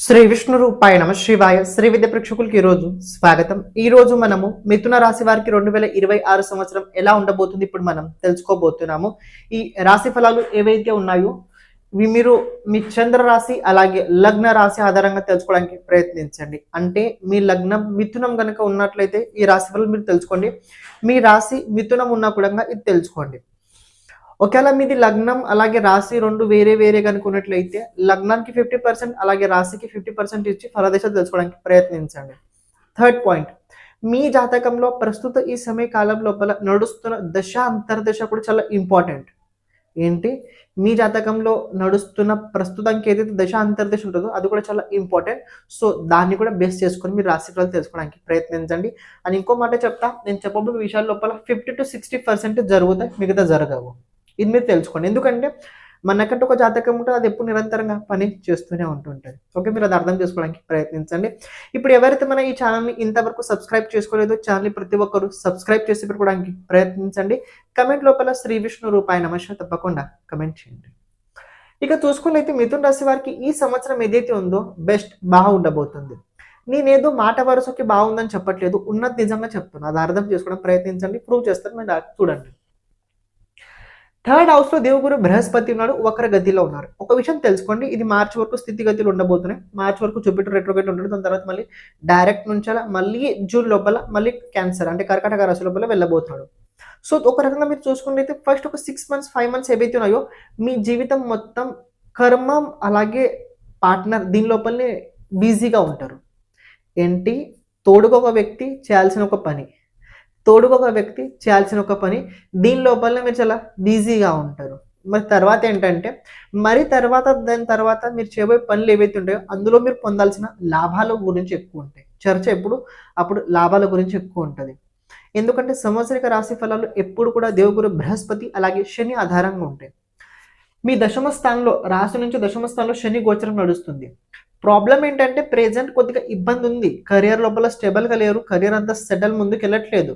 శ్రీ విష్ణు రూపాయ నమ శివాయ. శ్రీ విద్య ప్రేక్షకులకి ఈరోజు స్వాగతం. ఈ రోజు మనము మిథున రాశి వారికి 2026 సంవత్సరం ఎలా ఉండబోతుంది ఇప్పుడు మనం తెలుసుకోబోతున్నాము. ఈ రాశి ఫలాలు ఏవైతే ఉన్నాయో మీరు మీ చంద్ర రాశి అలాగే లగ్న రాశి ఆధారంగా తెలుసుకోవడానికి ప్రయత్నించండి. అంటే మీ లగ్నం మిథునం గనక ఉన్నట్లయితే ఈ రాశి ఫలాలు మీరు తెలుసుకోండి. మీ రాశి మిథునం ఉన్నా కూడా ఇది తెలుసుకోండి. ఒకవేళ మీది లగ్నం అలాగే రాశి రెండు వేరే వేరే కనుకున్నట్లయితే లగ్నానికి 50% అలాగే రాశికి 50% ఇచ్చి ఫలదశ తెలుసుకోవడానికి ప్రయత్నించండి. థర్డ్ పాయింట్, మీ జాతకంలో ప్రస్తుత ఈ సమయ కాలం లోపల నడుస్తున్న దశ అంతర్దశ కూడా చాలా ఇంపార్టెంట్. ఏంటి, మీ జాతకంలో నడుస్తున్న ప్రస్తుతానికి ఏదైతే దశ అంతర్దశ ఉంటుందో అది కూడా చాలా ఇంపార్టెంట్. సో దాన్ని కూడా బేస్ చేసుకొని మీరు రాశి ఫలాలు తెలుసుకోవడానికి ప్రయత్నించండి. అని ఇంకో మాట చెప్తా, నేను చెప్పబోయే విషయాల లోపల 50 to 60% జరుగుతాయి, మిగతా జరగవు. ఇది మీరు తెలుసుకోండి. ఎందుకంటే మనకంటే ఒక జాతకం ఉంటుంది, అది ఎప్పుడు నిరంతరంగా పని చేస్తూనే ఉంటుంటుంది. ఓకే, మీరు అది అర్థం చేసుకోవడానికి ప్రయత్నించండి. ఇప్పుడు ఎవరైతే మన ఈ ఛానల్ని ఇంతవరకు సబ్స్క్రైబ్ చేసుకోలేదో ఛానల్ని ప్రతి ఒక్కరు సబ్స్క్రైబ్ చేసి పెట్టుకోవడానికి ప్రయత్నించండి. కమెంట్ లోపల శ్రీ విష్ణు రూపాయ నమః తప్పకుండా కమెంట్ చేయండి. ఇక చూసుకున్నట్లయితే మిథున రాశి వారికి ఈ సంవత్సరం ఏదైతే ఉందో బెస్ట్ బాగా ఉండబోతుంది. నేనేదో మాట వరుసకి బాగుందని చెప్పట్లేదు, ఉన్నది నిజంగా చెప్తున్నా. అది అర్థం చేసుకోవడం ప్రయత్నించండి, ప్రూవ్ చేస్తాను. మీరు చూడండి, థర్డ్ హౌస్ లో దేవగురు బృహస్పతి ఉన్నాడు, వక్ర గతిలో ఉన్నారు. ఒక విషయం తెలుసుకోండి, ఇది మార్చి వరకు స్థితిగతులు ఉండబోతున్నాయి. మార్చి వరకు జూపిటర్ రెట్రోగేట్ ఉంటాడు, దాని తర్వాత మళ్ళీ డైరెక్ట్ నుంచి మళ్ళీ జూన్ లోపల మళ్ళీ క్యాన్సర్ అంటే కర్కాటక రాశి లోపల వెళ్ళబోతున్నాడు. సో ఒక రకంగా మీరు చూసుకున్నట్లయితే ఫస్ట్ ఒక 6 months 5 months ఏవైతే ఉన్నాయో మీ జీవితం మొత్తం కర్మ అలాగే పార్ట్నర్ దీని లోపలనే బిజీగా ఉంటారు. ఏంటి, తోడుగా ఒక వ్యక్తి చేయాల్సిన ఒక పని, తోడుగా వ్యక్తి చేయాల్సిన ఒక పని, దీని లోపల మీరు చాలా బిజీగా ఉంటారు. మరి తర్వాత ఏంటంటే దాని తర్వాత మీరు చేయబోయే పనులు ఏవైతే ఉంటాయో అందులో మీరు పొందాల్సిన లాభాల గురించి ఎక్కువ ఉంటాయి. చర్చ అప్పుడు లాభాల గురించి ఎక్కువ ఉంటుంది. ఎందుకంటే సంవత్సరిక రాశి ఫలాలు ఎప్పుడు కూడా దేవగురు బృహస్పతి అలాగే శని ఆధారంగా ఉంటాయి. మీ దశమ స్థానంలో రాశి నుంచి దశమ స్థానంలో శని గోచరం నడుస్తుంది. ప్రాబ్లం ఏంటంటే ప్రెజెంట్ కొద్దిగా ఇబ్బంది ఉంది, కెరియర్ లోపల స్టేబుల్గా లేరు, కెరియర్ అంతా సెటిల్ ముందుకు వెళ్ళట్లేదు.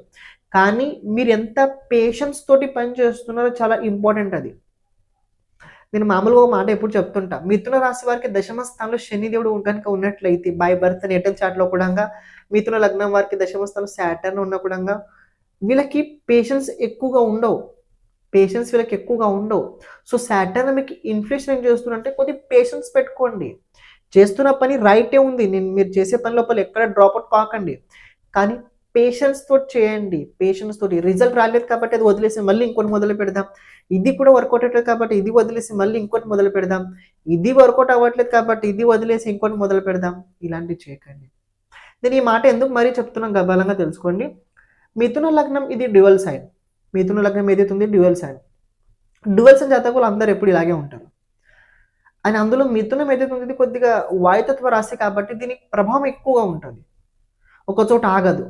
కానీ మీరు ఎంత పేషెన్స్ తోటి పని చేస్తున్నారో చాలా ఇంపార్టెంట్. అది నేను మామూలుగా మాట ఎప్పుడు చెప్తుంటా, మిథున రాశి వారికి దశమ స్థానంలో శనిదేవుడు కనుక ఉన్నట్లయితే బై బర్త్ నేటల్ చార్ట్లో కూడా మిథున లగ్నం వారికి దశమ స్థానంలో సాటర్న్ ఉన్న కూడా వీళ్ళకి పేషెన్స్ ఎక్కువగా ఉండవు. సో సాటర్న్ మీకు ఇన్ఫ్లేషన్ ఏం చేస్తున్నంటే కొద్ది పేషెన్స్ పెట్టుకోండి. చేస్తున్న పని రైటే ఉంది, మీరు చేసే పని లోపల ఎక్కడ డ్రాప్అవుట్ కాకండి, కానీ పేషెన్స్ తోటి చేయండి. పేషెన్స్ తోటి రిజల్ట్ రాలేదు కాబట్టి అది వదిలేసి మళ్ళీ ఇంకోటి మొదలు పెడదాం, ఇది కూడా వర్కౌట్ అవ్వట్లేదు కాబట్టి ఇది వదిలేసి మళ్ళీ ఇంకోటి మొదలు పెడదాం, ఇది వర్కౌట్ అవ్వట్లేదు కాబట్టి ఇది వదిలేసి ఇంకోటి మొదలు పెడదాం, ఇలాంటివి చేయకండి. నేను ఈ మాట ఎందుకు మరీ చెప్తున్నాను గబాలంగా తెలుసుకోండి. మిథున లగ్నం ఇది డ్యువల్ సైన్. మిథున లగ్నం ఏదైతే ఉంది డ్యువల్ సైన్ జాతకులు అందరూ ఎప్పుడు ఇలాగే ఉంటారు. అని అందులో మిథునం ఏదైతే ఉంది కొద్దిగా వాయుతత్వ రాశి కాబట్టి దీనికి ప్రభావం ఎక్కువగా ఉంటుంది. ఒకచోట ఆగదు,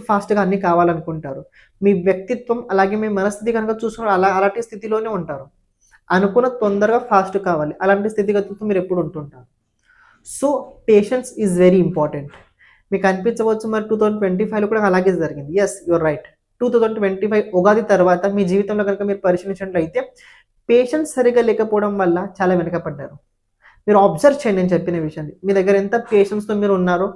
ఫాస్ట్గా అన్ని కావాలనుకుంటారు. మీ వ్యక్తిత్వం అలాగే మీ మనస్థితి కనుక చూసుకున్న అలాంటి స్థితిలోనే ఉంటారు. అనుకున్న తొందరగా ఫాస్ట్ కావాలి, అలాంటి స్థితిగతులతో మీరు ఎప్పుడు ఉంటుంటారు. So patience is very important. మీకు అనిపించవచ్చు మరి 2025లో కూడా అలాగే జరిగింది. Yes, your right. 2025 ఉగాది తర్వాత మీ జీవితంలో కనుక మీరు పరిశీలించినట్లయితే పేషెన్స్ సరిగా లేకపోవడం వల్ల చాలా వెనకపడ్డారు. మీరు అబ్జర్వ్ చేయండి నేను చెప్పిన విషయాన్ని, మీ దగ్గర ఎంత పేషెన్స్తో మీరు ఉన్నారో.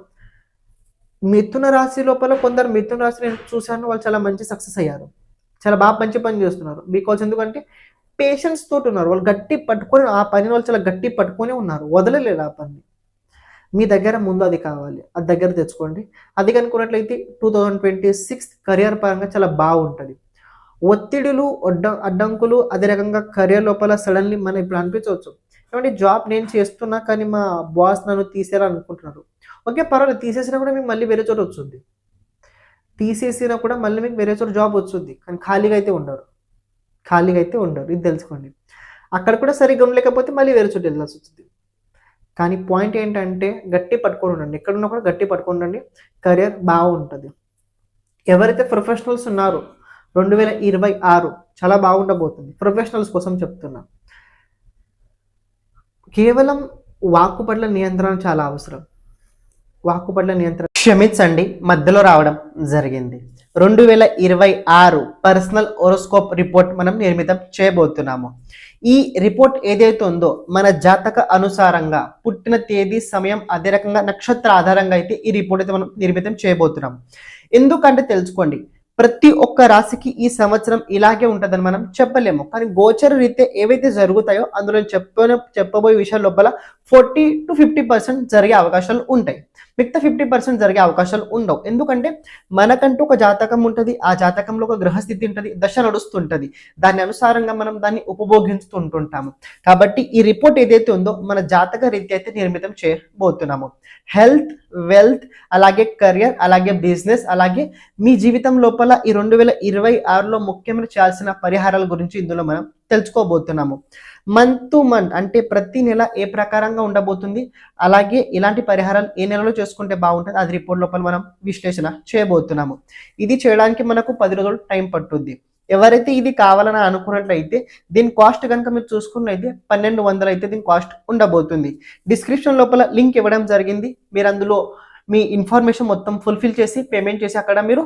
మిథున రాశి లోపల కొందరు మిథున రాశి నేను చూశాను, వాళ్ళు చాలా మంచి సక్సెస్ అయ్యారు, చాలా బాగా మంచి పని చేస్తున్నారు. బికాజ్ ఎందుకంటే పేషెన్స్ తోటి ఉన్నారు, వాళ్ళు గట్టి పట్టుకొని ఆ పని వాళ్ళు చాలా గట్టి పట్టుకొని ఉన్నారు, వదలలేదు ఆ పని. మీ దగ్గర ముందు అది కావాలి, అది దగ్గర తెచ్చుకోండి. అది కనుక్కున్నట్లయితే 2026 కెరియర్ పరంగా చాలా బాగుంటుంది. ఒత్తిడులు అడ్డంకులు అదే రకంగా కెరియర్ లోపల సడన్లీ మనం ఇప్పుడు అనిపించవచ్చు, ఏమంటే జాబ్ నేను చేస్తున్నా కానీ మా బాస్ నన్ను తీసేయాలనుకుంటున్నారు. ఓకే పర్వాలేదు, తీసేసినా కూడా మీకు మళ్ళీ వేరే చోట వస్తుంది, తీసేసినా కూడా మళ్ళీ మీకు వేరే చోట జాబ్ వస్తుంది, కానీ ఖాళీగా అయితే ఉండరు, ఇది తెలుసుకోండి. అక్కడ కూడా సరిగ్గా ఉండలేకపోతే మళ్ళీ వేరే చోట వెళ్ళాల్సి వస్తుంది. కానీ పాయింట్ ఏంటంటే గట్టి పట్టుకొని ఉండండి, ఎక్కడున్నా కూడా గట్టి పట్టుకొని ఉండండి, కెరియర్ బాగుంటుంది. ఎవరైతే ప్రొఫెషనల్స్ ఉన్నారో 2026 చాలా బాగుండబోతుంది. ప్రొఫెషనల్స్ కోసం చెప్తున్నా, కేవలం వాక్కు పట్ల నియంత్రణ చాలా అవసరం. క్షమించండి, మధ్యలో రావడం జరిగింది. 2026 పర్సనల్ హోరోస్కోప్ రిపోర్ట్ మనం నిర్మితం చేయబోతున్నాము. ఈ రిపోర్ట్ ఏదైతే ఉందో మన జాతక అనుసారంగా పుట్టిన తేదీ, సమయం, అదే రకంగా నక్షత్ర ఆధారంగా అయితే ఈ రిపోర్ట్ అయితే మనం నిర్మితం చేయబోతున్నాం. ఎందుకంటే తెలుసుకోండి, ప్రతి ఒక్క రాశికి ఈ సంవత్సరం ఇలాగే ఉంటుందని మనం చెప్పలేము. కానీ గోచర రీత్యా ఏవైతే జరుగుతాయో అందులో చెప్పబోయే విషయాల లోపల 40 to 50% జరిగే అవకాశాలు ఉంటాయి. మిగతా 50% జరిగే అవకాశాలు ఉండవు. ఎందుకంటే మనకంటూ ఒక జాతకం ఉంటుంది, ఆ జాతకంలో ఒక గ్రహస్థితి ఉంటుంది, దశ నడుస్తుంటుంది. దాని అనుసారంగా మనం దాన్ని ఉపభోగిస్తుంటుంటాము. కాబట్టి ఈ రిపోర్ట్ ఏదైతే ఉందో మన జాతక రీత్యా అయితే నిర్మితం చేయబోతున్నాము. హెల్త్, వెల్త్, అలాగే కెరియర్, అలాగే బిజినెస్, అలాగే మీ జీవితం లోపల ఈ 2026లో ముఖ్యమైన చేయాల్సిన పరిహారాల గురించి ఇందులో మనం తెలుసుకోబోతున్నాము. మంత్ టు మంత్ అంటే ప్రతి నెల ఏ ప్రకారంగా ఉండబోతుంది, అలాగే ఇలాంటి పరిహారాలు ఏ నెలలో చేసుకుంటే బాగుంటుంది, అది రిపోర్ట్ లోపల మనం విశ్లేషణ చేయబోతున్నాము. ఇది చేయడానికి మనకు 10 రోజులు టైం పట్టుద్ది. ఎవరైతే ఇది కావాలని అనుకున్నట్లయితే దీని కాస్ట్ కనుక మీరు చూసుకున్నట్లయితే 1200 అయితే దీని కాస్ట్ ఉండబోతుంది. డిస్క్రిప్షన్ లోపల లింక్ ఇవ్వడం జరిగింది. మీరు అందులో మీ ఇన్ఫర్మేషన్ మొత్తం ఫుల్ఫిల్ చేసి పేమెంట్ చేసి అక్కడ మీరు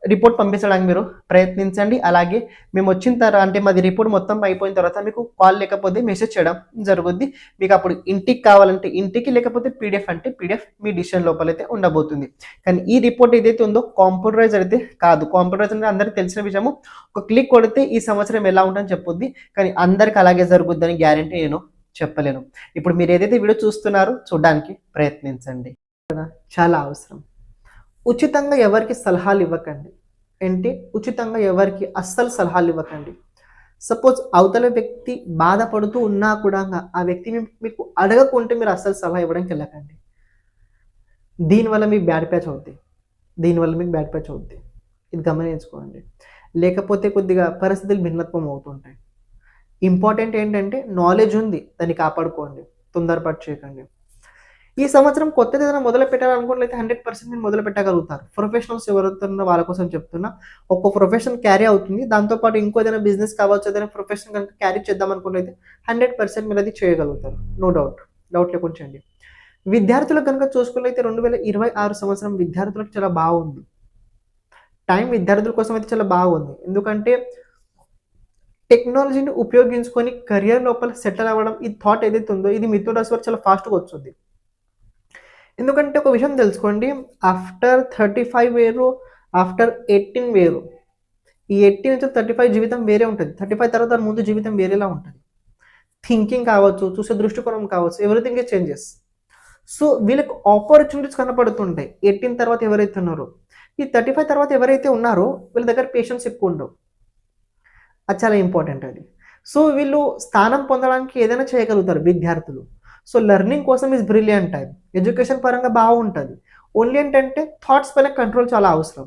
రిపోర్ట్ పంపించడానికి మీరు ప్రయత్నించండి. అలాగే మేము వచ్చిన తర్వాత అంటే మాది రిపోర్ట్ మొత్తం అయిపోయిన తర్వాత మీకు కాల్ లేకపోతే మెసేజ్ చేయడం జరుగుద్ది. మీకు అప్పుడు ఇంటికి కావాలంటే ఇంటికి, లేకపోతే పీడిఎఫ్ అంటే పీడిఎఫ్ మీ డిసిషన్ లోపలైతే ఉండబోతుంది. కానీ ఈ రిపోర్ట్ ఏదైతే ఉందో కాంప్యూటరైజ్ అయితే కాదు. కాంప్యూటరైజ్ అంటే అందరికీ తెలిసిన విషయము, ఒక క్లిక్ కొడితే ఈ సంవత్సరం ఎలా ఉంటుందని చెప్పుద్ది. కానీ అందరికి అలాగే జరుగుద్దని గ్యారంటీ నేను చెప్పలేను. ఇప్పుడు మీరు ఏదైతే వీడియో చూస్తున్నారో చూడడానికి ప్రయత్నించండి. చాలా అవసరం. ఉచితంగా ఎవరికి సలహాలు ఇవ్వకండి. అంటే ఉచితంగా ఎవరికి అస్సలు సలహాలు ఇవ్వకండి. సపోజ్ అవతల వ్యక్తి బాధపడుతూ ఉన్నా కూడా ఆ వ్యక్తి మీకు అడగకుంటే మీరు అస్సలు సలహా ఇవ్వడానికి వెళ్ళకండి. దీనివల్ల మీకు బ్యాడ్ ప్యాచ్ అవుద్ది. ఇది గమనించుకోండి. లేకపోతే కొద్దిగా పరిస్థితులు భిన్నత్వం అవుతుంటాయి. ఇంపార్టెంట్ ఏంటంటే నాలెడ్జ్ ఉంది, దాన్ని కాపాడుకోండి, తొందరపాటు చేయకండి. ఈ సంవత్సరం కొత్తది ఏదైనా మొదలు పెట్టాలనుకున్నట్లయితే 100% మీరు మొదలు పెట్టగలుగుతారు. ప్రొఫెషనల్స్ ఎవరుతున్నా వాళ్ళ కోసం చెప్తున్నా. ఒక్క ప్రొఫెషన్ క్యారీ అవుతుంది, దాంతోపాటు ఇంకో ఏదైనా బిజినెస్ కావచ్చు, ఏదైనా ప్రొఫెషన్ కనుక క్యారీ చేద్దాం అనుకున్నట్లయితే 100% మీరు అది చేయగలుగుతారు. నో డౌట్ లేకుండా చేయండి. విద్యార్థులకు కనుక చూసుకున్నట్లయితే 2026 సంవత్సరం విద్యార్థులకు చాలా బాగుంది. టైం విద్యార్థుల కోసం అయితే చాలా బాగుంది. ఎందుకంటే టెక్నాలజీని ఉపయోగించుకొని కెరియర్ లోపల సెటిల్ అవ్వడం, ఈ థాట్ ఏదైతే ఉందో ఇది మిథున రాశి వారికి చాలా ఫాస్ట్గా వస్తుంది. ఎందుకంటే ఒక విషయం తెలుసుకోండి, ఆఫ్టర్ 35 వేరు, ఆఫ్టర్ 18 వేరు. ఈ 18 నుంచి 35 జీవితం వేరే ఉంటుంది. 35 తర్వాత ముందు జీవితం వేరేలా ఉంటుంది. థింకింగ్ కావచ్చు, చూసే దృష్టికోణం కావచ్చు, ఎవ్రీథింగ్ ఇస్ చేంజెస్. సో వీళ్ళకి ఆపర్చునిటీస్ కనపడుతుంటాయి 18 తర్వాత ఎవరైతే ఉన్నారో. ఈ 35 తర్వాత ఎవరైతే ఉన్నారో వీళ్ళ దగ్గర పేషెన్స్ ఎక్కువ ఉండవు. అది చాలా ఇంపార్టెంట్ అది. సో వీళ్ళు స్థానం పొందడానికి ఏదైనా చేయగలుగుతారు విద్యార్థులు. సో లెర్నింగ్ కోసం ఇస్ బ్రిలియంట్ టైం. ఎడ్యుకేషన్ పరంగా బాగుంటుంది. ఓన్లీ ఏంటంటే థాట్స్ పైన కంట్రోల్ చాలా అవసరం.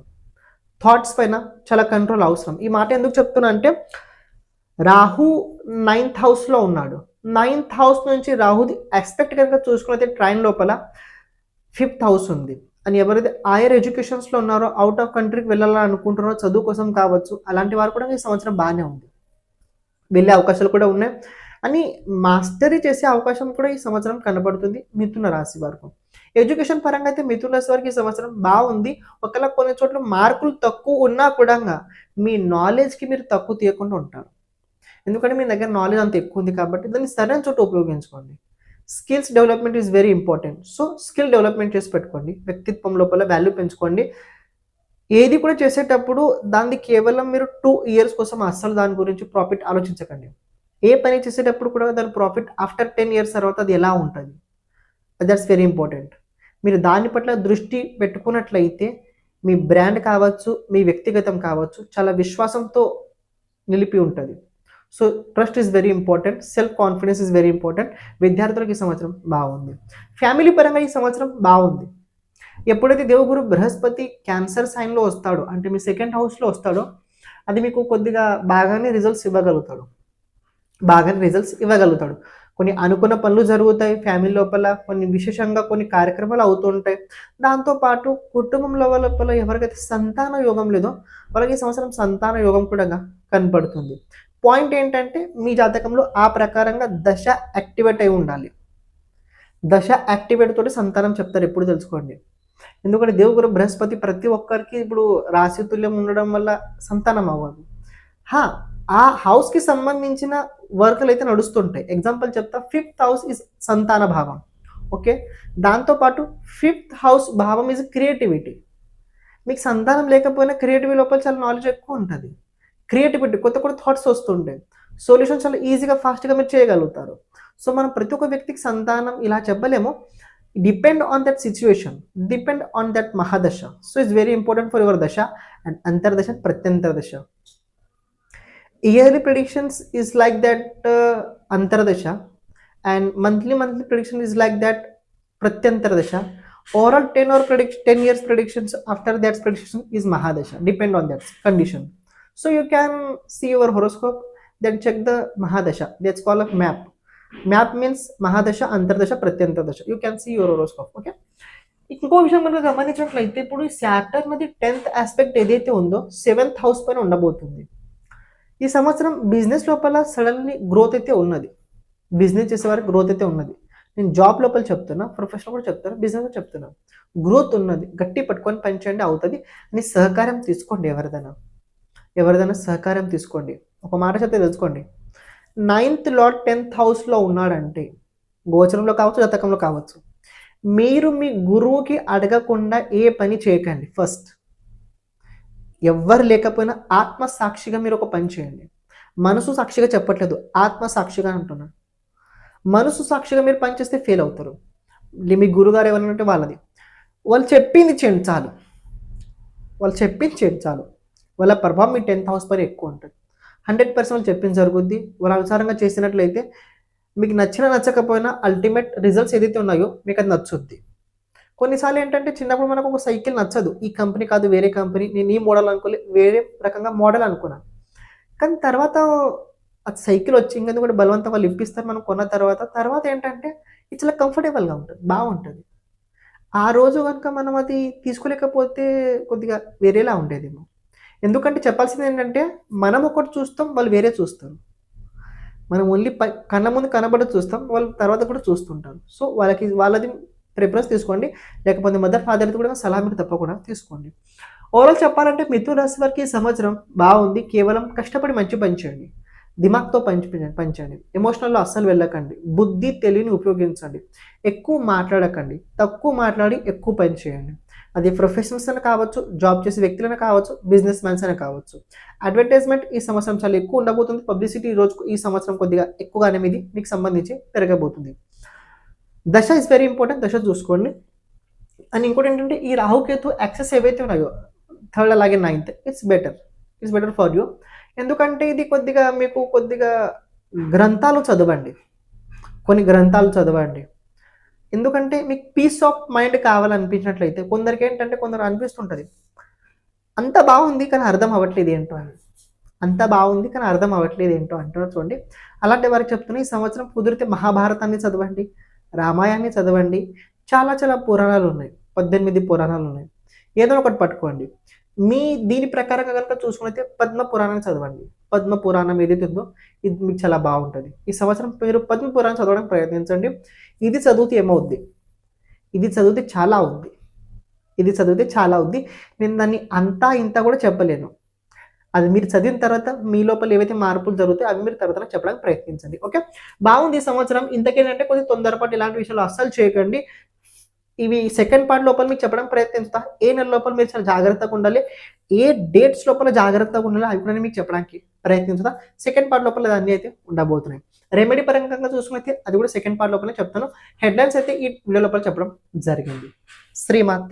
ఈ మాట ఎందుకు చెప్తున్నా అంటే రాహు 9th హౌస్లో ఉన్నాడు. 9th హౌస్ నుంచి రాహుది ఎక్స్పెక్ట్ కనుక చూసుకున్నైతే ట్రైన్ లోపల 5th హౌస్ ఉంది. అని ఎవరైతే హైయర్ ఎడ్యుకేషన్స్లో ఉన్నారో, అవుట్ ఆఫ్ కంట్రీకి వెళ్ళాలని అనుకుంటున్నారో, చదువు కోసం కావచ్చు, అలాంటి వారు కూడా ఈ సంవత్సరం బాగానే ఉంది. వెళ్ళే అవకాశాలు కూడా ఉన్నాయి. అని మాస్టరీ చేసే అవకాశం కూడా ఈ సంవత్సరం కనబడుతుంది మిథున రాశి వరకు. ఎడ్యుకేషన్ పరంగా అయితే మిథున రాశి వారికి ఈ సంవత్సరం బాగుంది. ఒకవేళ కొన్ని చోట్ల మార్కులు తక్కువ ఉన్నా కూడా మీ నాలెడ్జ్కి మీరు తక్కువ తీయకుండా ఉంటారు. ఎందుకంటే మీ దగ్గర నాలెడ్జ్ అంత ఎక్కువ ఉంది కాబట్టి దాన్ని సరైన చోట ఉపయోగించుకోండి. Skills development is very important. So skill development చేసి పెట్టుకోండి. వ్యక్తిత్వం లోపల వాల్యూ పెంచుకోండి. ఏది కూడా చేసేటప్పుడు దాన్ని కేవలం మీరు 2 years కోసం అస్సలు దాని గురించి ప్రాఫిట్ ఆలోచించకండి. ఏ పని చేసేటప్పుడు కూడా దాని ప్రాఫిట్ ఆఫ్టర్ 10 years తర్వాత అది ఎలా ఉంటుంది, దట్స్ వెరీ ఇంపార్టెంట్. మీరు దాని పట్ల దృష్టి పెట్టుకున్నట్లయితే మీ బ్రాండ్ కావచ్చు, మీ వ్యక్తిగతం కావచ్చు, చాలా విశ్వాసంతో నిలిపి ఉంటుంది. So trust is very important. Self confidence is very important. విద్యార్థులకు ఈ సంవత్సరం బాగుంది. ఫ్యామిలీ పరంగా ఈ సంవత్సరం బాగుంది. ఎప్పుడైతే దేవగురు బృహస్పతి క్యాన్సర్ సైన్లో వస్తాడో, అంటే మీ 2nd హౌస్లో వస్తాడో, అది మీకు కొద్దిగా బాగానే రిజల్ట్స్ ఇవ్వగలుగుతాడు. కొన్ని అనుకున్న పనులు జరుగుతాయి ఫ్యామిలీ లోపల, కొన్ని విశేషంగా కొన్ని కార్యక్రమాలు అవుతుంటాయి. దాంతోపాటు కుటుంబంలో లోపల ఎవరికైతే సంతాన యోగం లేదో వాళ్ళకి ఈ సంవత్సరం సంతాన యోగం కూడా కనపడుతుంది. పాయింట్ ఏంటంటే మీ జాతకంలో ఆ ప్రకారంగా దశ యాక్టివేట్ అయి ఉండాలి. దశ యాక్టివేట్ తోటి సంతానం చెప్తారు, ఎప్పుడు తెలుసుకోండి. ఎందుకంటే దేవుగురు బృహస్పతి ప్రతి ఒక్కరికి ఇప్పుడు రాశి తుల్యం ఉండడం వల్ల సంతానం అవ్వదు. ఆ హౌస్కి సంబంధించిన వర్కులు అయితే నడుస్తుంటాయి. ఎగ్జాంపుల్ చెప్తా, 5th హౌస్ ఇస్ సంతాన భావం. ఓకే, దాంతోపాటు 5th హౌస్ భావం ఇస్ క్రియేటివిటీ. మీకు సంతానం లేకపోయినా క్రియేటివిటీ లోపల చాలా నాలెడ్జ్ ఎక్కువ ఉంటుంది. క్రియేటివిటీ, కొత్త కొత్త థాట్స్ వస్తుంటాయి. సొల్యూషన్ చాలా ఈజీగా ఫాస్ట్గా మీరు చేయగలుగుతారు. సో మనం ప్రతి ఒక్క వ్యక్తికి సంతానం ఇలా చెప్పలేము. Depend on that situation, depend on that mahadasha. So it's very important for your dasha and antardasha, pratyantar dasha. Yearly predictions is like that antardasha, and monthly prediction is like that pratyantara dasha. Overall 10 years predictions after that prediction is mahadasha, depend on that condition. So you can see your horoscope, then check the mahadasha. That's called a map means mahadasha, antardasha, pratyantara dasha. You can see your horoscope. Okay, ఇంకో విషయం మనం గమనించినట్లయితే ఇప్పుడు Saturn అది 10th aspect ఏదైతే ఉందో 7th house పైన ఉండబోతుంది. ఈ సంవత్సరం బిజినెస్ లోపల సడన్లీ గ్రోత్ అయితే ఉన్నది. బిజినెస్ చేసే వారికి గ్రోత్ అయితే ఉన్నది. నేను జాబ్ లోపల చెప్తున్నా, ప్రొఫెషనల్ కూడా చెప్తున్నా, బిజినెస్ కూడా చెప్తున్నా. గ్రోత్ ఉన్నది, గట్టి పట్టుకొని పనిచేయండి, అవుతుంది అని సహకారం తీసుకోండి. ఎవరిదైనా సహకారం తీసుకోండి. ఒక మాట చెప్తే తెలుసుకోండి, 9th లార్డ్ 10th హౌస్లో ఉన్నాడంటే గోచరంలో కావచ్చు, జాతకంలో కావచ్చు, మీరు మీ గురువుకి అడగకుండా ఏ పని చేయకండి. ఫస్ట్ ఎవ్వరు లేకపోయినా ఆత్మ సాక్షిగా మీరు ఒక పని చేయండి. మనసు సాక్షిగా చెప్పట్లేదు, ఆత్మ సాక్షిగా అంటున్నాను. మనసు సాక్షిగా మీరు పనిచేస్తే ఫెయిల్ అవుతారు. మీ గురుగారు ఎవరంటే వాళ్ళది, వాళ్ళు చెప్పింది చేయండి చాలు, వాళ్ళ ప్రభావం మీ 10th హౌస్ పైన ఎక్కువ ఉంటుంది. 100% వాళ్ళు చెప్పింది జరుగుద్ది. వాళ్ళ అనుసారంగా చేసినట్లయితే మీకు నచ్చకపోయినా అల్టిమేట్ రిజల్ట్స్ ఏదైతే ఉన్నాయో మీకు అది నచ్చుద్ది. కొన్నిసార్లు ఏంటంటే చిన్నప్పుడు మనకు ఒక సైకిల్ నచ్చదు, ఈ కంపెనీ కాదు వేరే కంపెనీ, నేను ఈ మోడల్ అనుకోలే, వేరే రకంగా మోడల్ అనుకున్నాను. కానీ తర్వాత అది సైకిల్ వచ్చి ఇంకా కూడా బలవంతం వాళ్ళు ఇప్పిస్తారు, మనం కొన్న తర్వాత ఏంటంటే ఇది చాలా కంఫర్టబుల్గా ఉంటుంది, బాగుంటుంది. ఆ రోజు కనుక మనం అది తీసుకోలేకపోతే కొద్దిగా వేరేలా ఉండేదేమో. ఎందుకంటే చెప్పాల్సింది ఏంటంటే మనం ఒకటి చూస్తాం, వాళ్ళు వేరే చూస్తారు. మనం ఓన్లీ కళ్ళ ముందు కనబడి చూస్తాం, వాళ్ళు తర్వాత కూడా చూస్తుంటారు. సో వాళ్ళది ప్రిఫరెన్స్ తీసుకోండి, లేకపోతే మదర్ ఫాదర్ది కూడా సలహా మీరు తప్పకుండా తీసుకోండి. ఓవరాల్ చెప్పాలంటే మిథున రాశి వారికి ఈ సంవత్సరం బాగుంది. కేవలం కష్టపడి మంచి పని చేయండి, దిమాగ్తో పంచండి, ఎమోషనల్లో అస్సలు వెళ్ళకండి, బుద్ధి తెలివిని ఉపయోగించండి, ఎక్కువ మాట్లాడకండి, తక్కువ మాట్లాడి ఎక్కువ పని చేయండి. అది ప్రొఫెషనల్స్ అయినా కావచ్చు, జాబ్ చేసే వ్యక్తులైనా కావచ్చు, బిజినెస్ మ్యాన్స్ అయినా కావచ్చు. అడ్వర్టైజ్మెంట్ ఈ సంవత్సరం చాలా ఎక్కువ ఉండబోతుంది. పబ్లిసిటీ ఈ సంవత్సరం కొద్దిగా ఎక్కువగానే మీది మీకు సంబంధించి పెరగబోతుంది. దశ ఇస్ వెరీ ఇంపార్టెంట్, దశ చూసుకోండి. అండ్ ఇంకోటి ఏంటంటే ఈ రాహుకేతు యాక్సెస్ ఏవైతే ఉన్నాయో 3rd అలాగే 9th, it's better for you. ఎందుకంటే ఇది మీకు కొద్దిగా గ్రంథాలు చదవండి, కొన్ని గ్రంథాలు చదవండి. ఎందుకంటే మీకు పీస్ ఆఫ్ మైండ్ కావాలనిపించినట్లయితే కొందరికి ఏంటంటే కొందరు అనిపిస్తుంటుంది అంత బాగుంది కానీ అర్థం అవ్వట్లేదు ఏంటో అని, అంటున్నారు చూడండి. అలాంటి వారికి చెప్తున్నా, ఈ సంవత్సరం కుదిరితే మహాభారతాన్ని చదవండి, రామాయణాన్ని చదవండి. చాలా పురాణాలు ఉన్నాయి, 18 పురాణాలు ఉన్నాయి. ఏదో ఒకటి పట్టుకోండి. దీని ప్రకారంగా కనుక చూసుకున్నైతే పద్మ పురాణాన్ని చదవండి. పద్మ పురాణం ఏదైతే ఉందో ఇది మీకు చాలా బాగుంటుంది. ఈ సంవత్సరం మీరు పద్మ పురాణం చదవడానికి ప్రయత్నించండి. ఇది చదివితే ఏమవుద్ది, ఇది చదివితే చాలా అవుద్ది. నేను దాన్ని అంతా ఇంత కూడా చెప్పలేను. అది మీరు చదివిన తర్వాత మీ లోపల ఏవైతే మార్పులు జరుగుతాయో అవి మీరు తర్వాత చెప్పడానికి ప్రయత్నించండి. ఓకే, బాగుంది ఈ సంవత్సరం. ఇంతకేంటంటే కొద్దిగా తొందరపాటు ఇలాంటి విషయాలు అస్సలు చేయకండి. ఇవి సెకండ్ పార్ట్ లోపల మీకు చెప్పడానికి ప్రయత్నిస్తా. ఏ నెల లోపల మీరు చాలా జాగ్రత్తగా ఉండాలి, ఏ డేట్స్ లోపల జాగ్రత్తగా ఉండాలి అవి కూడా మీకు చెప్పడానికి ప్రయత్నిస్తా. సెకండ్ పార్ట్ లోపల అన్నీ అయితే ఉండబోతున్నాయి. రెమెడీ పరంగా చూసుకున్నైతే అది కూడా సెకండ్ పార్ట్ లోపల చెప్తాను. హెడ్లైన్స్ అయితే ఈ వీడియో లోపల చెప్పడం జరిగింది. శ్రీమాత్రే.